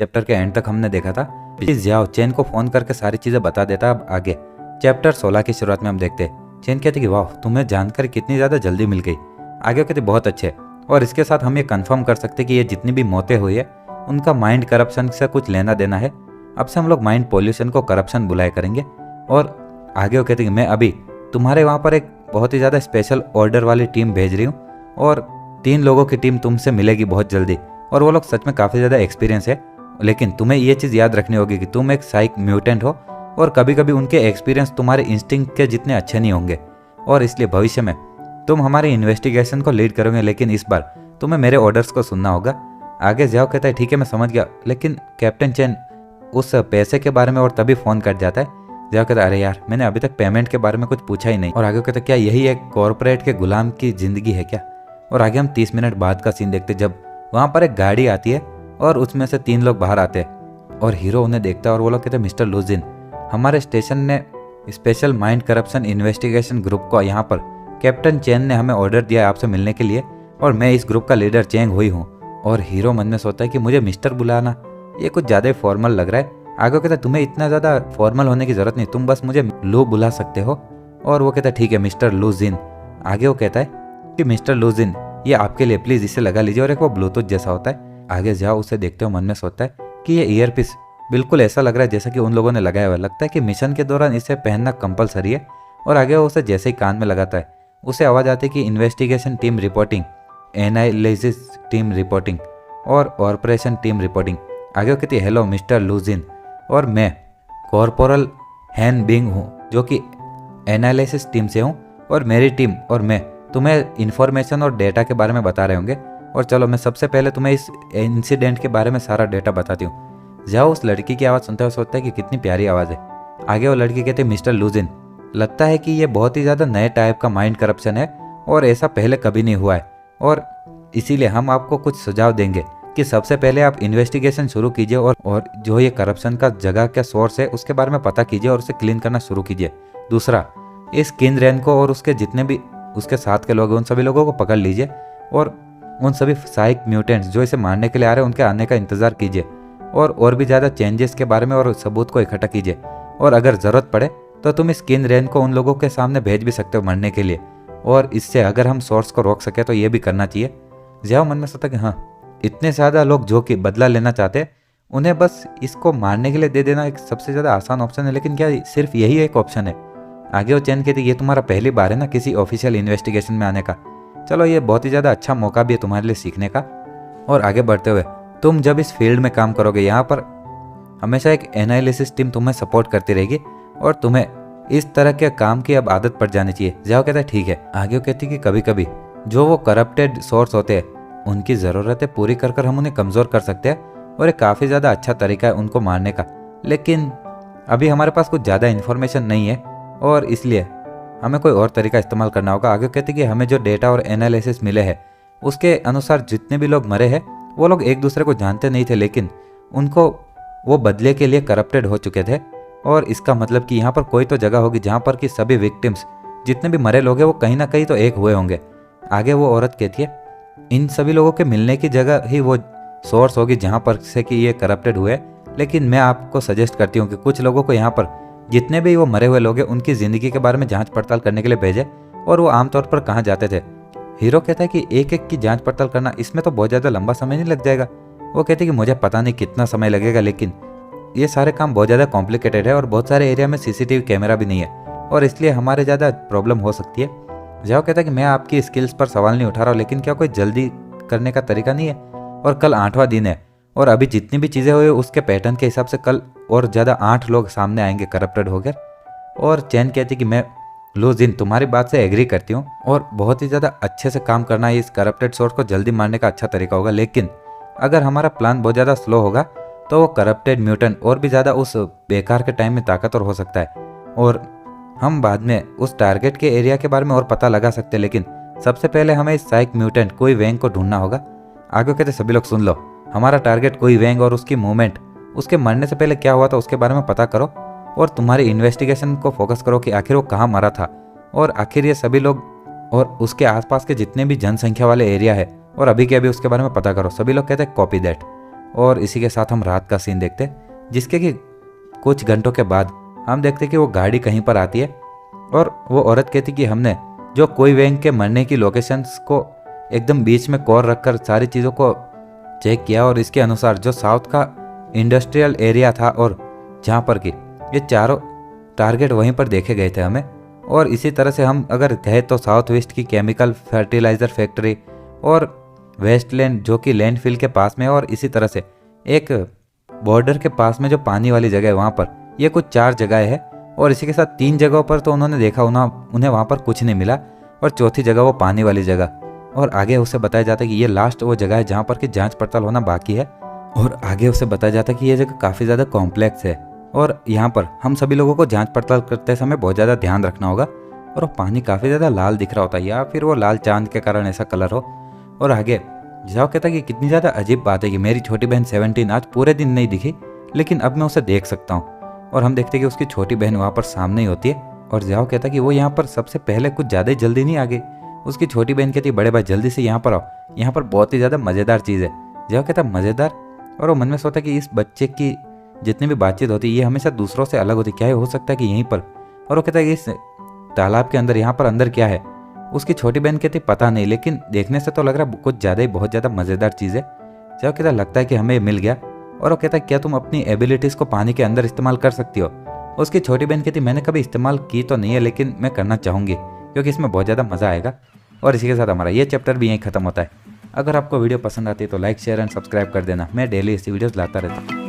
Chapter के and तक हमने देखा था। प्लीज जाओ चेन को फोन करके सारी चीजें बता देता। अब आगे चैप्टर 16 की शुरुआत में हम देखते हैं चेन कहती कि वाह तुम्हें जानकारी कितनी ज्यादा जल्दी मिल गई। आगे कहते बहुत अच्छे, और इसके साथ हम ये कंफर्म कर सकते कि ये जितनी भी मौतें हुई है उनका माइंड करप्शन से कुछ लेना देना है। अब से हम लोग माइंड पॉल्यूशन को करप्शन बुलाया करेंगे। और आगे वो कहते कि मैं अभी तुम्हारे वहाँ पर एक बहुत ही ज़्यादा स्पेशल ऑर्डर वाली टीम भेज रही हूँ और 3 लोगों की टीम तुमसे मिलेगी बहुत जल्दी। और वो लोग सच में काफ़ी ज़्यादा एक्सपीरियंस है, लेकिन तुम्हें ये चीज़ याद रखनी होगी कि तुम एक साइक म्यूटेंट हो और कभी कभी उनके एक्सपीरियंस तुम्हारे इंस्टिंक्ट के जितने अच्छे नहीं होंगे, और इसलिए भविष्य में तुम हमारी इन्वेस्टिगेशन को लीड करोगे, लेकिन इस बार तुम्हें मेरे ऑर्डर्स को सुनना होगा। आगे जाओ कहता है ठीक है मैं समझ गया, लेकिन कैप्टन चेन उस पैसे के बारे में और तभी फ़ोन कट जाता है। जाओ कहता है अरे यार मैंने अभी तक पेमेंट के बारे में कुछ पूछा ही नहीं। और आगे कहता है क्या यही एक कॉर्पोरेट के गुलाम की ज़िंदगी है क्या। और आगे हम 30 मिनट बाद का सीन देखते जब वहाँ पर एक गाड़ी आती है और उसमें से 3 लोग बाहर आते हैं और हीरो उन्हें देखता है और वो लोग कहते हैं मिस्टर लुजिन, हमारे स्टेशन ने special mind corruption investigation group को यहाँ पर कैप्टन चेन ने हमें ऑर्डर दिया है आपसे मिलने के लिए, और मैं इस ग्रुप का लीडर चेंग हुई हूँ। और हीरो मन में सोचता है कि मुझे मिस्टर बुलाना ये कुछ ज़्यादा ही फॉर्मल लग रहा है। आगे कहता है तुम्हें इतना ज़्यादा फॉर्मल होने की ज़रूरत नहीं, तुम बस मुझे लू बुला सकते हो। और वो कहता है ठीक है मिस्टर लुजिन। आगे वो कहता है कि मिस्टर लुजिन ये आपके लिए प्लीज़ इसे लगा लीजिए, और एक वो ब्लूटूथ जैसा होता है। आगे जाओ उसे देखते हो मन में सोचता है कि ये ईयरपीस बिल्कुल ऐसा लग रहा है जैसा कि उन लोगों ने लगाया हुआ, लगता है कि मिशन के दौरान इसे पहनना कंपलसरी है। और आगे वो उसे जैसे ही कान में लगाता है उसे आवाज़ आती है कि investigation team reporting, analysis team reporting और ऑपरेशन टीम रिपोर्टिंग। आगे वो कहती है हेलो मिस्टर लुजिन, और मैं कॉर्पोरल हैन बिंग हूँ जो कि एनालिसिस टीम से हूँ, और मेरी टीम और मैं तुम्हें इन्फॉर्मेशन और डेटा के बारे में बता रहे होंगे। और चलो मैं सबसे पहले तुम्हें इस इंसिडेंट के बारे में सारा डेटा बताती हूँ। जाओ उस लड़की की आवाज़ सुनते हुए सोचता है कि कितनी प्यारी आवाज़ है। आगे वो लड़की कहती है मिस्टर लुजिन, लगता है कि ये बहुत ही ज़्यादा नए टाइप का माइंड करप्शन है और ऐसा पहले कभी नहीं हुआ है, और इसीलिए हम आपको कुछ सुझाव देंगे कि सबसे पहले आप इन्वेस्टिगेशन शुरू कीजिए और जो ये करप्शन का जगह क्या सोर्स है उसके बारे में पता कीजिए और उसे क्लीन करना शुरू कीजिए। दूसरा, इस किन रेन को और उसके जितने भी उसके साथ के लोग हैं उन सभी लोगों को पकड़ लीजिए, और उन सभी साइक म्यूटेंट्स जो इसे मारने के लिए आ रहे हैं उनके आने का इंतज़ार कीजिए, और भी ज़्यादा चेंजेस के बारे में और सबूत को इकट्ठा कीजिए। और अगर ज़रूरत पड़े तो तुम इस किन रेन को उन लोगों के सामने भेज भी सकते हो मरने के लिए, और इससे अगर हम सोर्स को रोक सके तो ये भी करना चाहिए। जियाओ मन में सोचा कि हाँ इतने ज़्यादा लोग जो कि बदला लेना चाहते हैं उन्हें बस इसको मारने के लिए दे देना एक सबसे ज़्यादा आसान ऑप्शन है, लेकिन क्या सिर्फ यही एक ऑप्शन है। आगे वो चैन कहती ये तुम्हारा पहली बार है ना किसी ऑफिशियल इन्वेस्टिगेशन में आने का, चलो ये बहुत ही ज़्यादा अच्छा मौका भी है तुम्हारे लिए सीखने का। और आगे बढ़ते हुए तुम जब इस फील्ड में काम करोगे यहाँ पर हमेशा एक एनालिसिस टीम तुम्हें सपोर्ट करती रहेगी, और तुम्हें इस तरह के काम की अब आदत पड़ जानी चाहिए। जाओ कहता है ठीक है। आगे वो कहती कि कभी कभी जो वो करप्टेड सोर्स होते हैं उनकी ज़रूरतें पूरी कर कर हम उन्हें कमज़ोर कर सकते हैं, और एक काफ़ी ज़्यादा अच्छा तरीका है उनको मारने का, लेकिन अभी हमारे पास कुछ ज़्यादा इन्फॉर्मेशन नहीं है और इसलिए हमें कोई और तरीका इस्तेमाल करना होगा। आगे कहती कि हमें जो डेटा और एनालिसिस मिले हैं उसके अनुसार जितने भी लोग मरे हैं वो लोग एक दूसरे को जानते नहीं थे, लेकिन उनको वो बदले के लिए करप्टेड हो चुके थे, और इसका मतलब कि यहाँ पर कोई तो जगह होगी जहाँ पर कि सभी विक्टिम्स जितने भी मरे लोग हैं वो कहीं ना कहीं तो एक हुए होंगे। आगे वो औरत कहती है इन सभी लोगों के मिलने की जगह ही वो सोर्स होगी जहाँ पर से कि ये करप्टेड हुए, लेकिन मैं आपको सजेस्ट करती हूँ कि कुछ लोगों को यहाँ पर जितने भी वो मरे हुए लोग हैं उनकी ज़िंदगी के बारे में जांच पड़ताल करने के लिए भेजे, और वो आमतौर पर कहाँ जाते थे। हीरो कहता है कि एक एक की जांच पड़ताल करना इसमें तो बहुत ज़्यादा लंबा समय नहीं लग जाएगा। वो कहते हैं कि मुझे पता नहीं कितना समय लगेगा, लेकिन ये सारे काम बहुत ज़्यादा कॉम्प्लिकेटेड है और बहुत सारे एरिया में सीसीटीवी कैमरा भी नहीं है, और इसलिए हमारे ज़्यादा प्रॉब्लम हो सकती है। जाओ कहता है कि मैं आपकी स्किल्स पर सवाल नहीं उठा रहा हूँ, लेकिन क्या कोई जल्दी करने का तरीका नहीं है, और कल 8वां दिन है और अभी जितनी भी चीज़ें हुई उसके पैटर्न के हिसाब से कल और ज़्यादा 8 लोग सामने आएंगे करप्टेड होकर। और चैन कहती कि मैं लुजिन तुम्हारी बात से एग्री करती हूँ और बहुत ही ज़्यादा अच्छे से काम करना इस करप्टेड सोर्स को जल्दी मारने का अच्छा तरीका होगा, लेकिन अगर हमारा प्लान बहुत ज़्यादा स्लो होगा तो वो करप्टेड म्यूटेंट और भी ज़्यादा उस बेकार के टाइम में ताकतवर हो सकता है, और हम बाद में उस टारगेट के एरिया के बारे में और पता लगा सकते हैं, लेकिन सबसे पहले हमें इस साइक म्यूटेंट कोई वैंग को ढूंढना होगा। आगे कहते सभी लोग सुन लो, हमारा टारगेट कोई वैंग और उसकी मूवमेंट उसके मरने से पहले क्या हुआ था उसके बारे में पता करो, और तुम्हारी इन्वेस्टिगेशन को फोकस करो कि आखिर वो कहाँ मरा था, और आखिर ये सभी लोग और उसके आसपास के जितने भी जनसंख्या वाले एरिया है और अभी के अभी उसके बारे में पता करो। सभी लोग कहते हैं कॉपी दैट। और इसी के साथ हम रात का सीन देखते जिसके कि कुछ घंटों के बाद हम देखते कि वो गाड़ी कहीं पर आती है और वो औरत कहती कि हमने जो कोई वैंग के मरने की लोकेशंस को एकदम बीच में कॉर रखकर सारी चीज़ों को चेक किया और इसके अनुसार जो साउथ का इंडस्ट्रियल एरिया था और जहाँ पर कि ये चारों टारगेट वहीं पर देखे गए थे हमें। और इसी तरह से हम अगर कहें तो साउथ वेस्ट की केमिकल फर्टिलाइज़र फैक्ट्री और वेस्टलैंड जो कि लैंडफिल के पास में है और इसी तरह से एक बॉर्डर के पास में जो पानी वाली जगह है वहाँ पर, ये कुछ 4 जगह है। और इसी के साथ 3 जगहों पर तो उन्होंने देखा उन्हें वहाँ पर कुछ नहीं मिला और चौथी जगह वो पानी वाली जगह। और आगे उसे बताया जाता है कि ये लास्ट वो जगह है जहाँ पर कि जांच पड़ताल होना बाकी है। और आगे उसे बताया जाता है कि ये जगह काफ़ी ज़्यादा कॉम्प्लेक्स है और यहाँ पर हम सभी लोगों को जांच पड़ताल करते समय बहुत ज़्यादा ध्यान रखना होगा। और वो पानी काफ़ी ज़्यादा लाल दिख रहा होता है या फिर वो लाल चांद के कारण ऐसा कलर हो। और आगे जाओ कहता है कि कितनी ज़्यादा अजीब बात है कि मेरी छोटी बहन 17 आज पूरे दिन नहीं दिखी, लेकिन अब मैं उसे देख सकता हूँ। और हम देखते हैं कि उसकी छोटी बहन वहाँ पर सामने ही होती है। और जाओ कहता है कि वो यहाँ पर सबसे पहले कुछ ज़्यादा ही जल्दी नहीं आ गई। उसकी छोटी बहन कहती है बड़े भाई जल्दी से यहाँ पर आओ, यहाँ पर बहुत ही ज़्यादा मज़ेदार चीज़ है। जाओ कहता है मज़ेदार। और वो मन में सोचता है कि इस बच्चे की जितनी भी बातचीत होती है ये हमेशा दूसरों से अलग होती है, क्या ये हो सकता है कि यहीं पर। और वो कहता है कि इस तालाब के अंदर यहाँ पर अंदर क्या है। उसकी छोटी बहन कहती पता नहीं, लेकिन देखने से तो लग रहा है कुछ ज़्यादा ही बहुत ज़्यादा मज़ेदार चीज़ है। जाओ कहता लगता है कि हमें मिल गया। और वो कहता है क्या तुम अपनी एबिलिटीज़ को पानी के अंदर इस्तेमाल कर सकती हो। उसकी छोटी बहन कहती मैंने कभी इस्तेमाल की तो नहीं है, लेकिन मैं करना चाहूँगी क्योंकि इसमें बहुत ज़्यादा मज़ा आएगा। और इसी के साथ हमारा ये चैप्टर भी यहीं खत्म होता है। अगर आपको वीडियो पसंद आती है तो लाइक शेयर एंड सब्सक्राइब कर देना। मैं डेली ऐसी वीडियोस लाता रहता हूँ।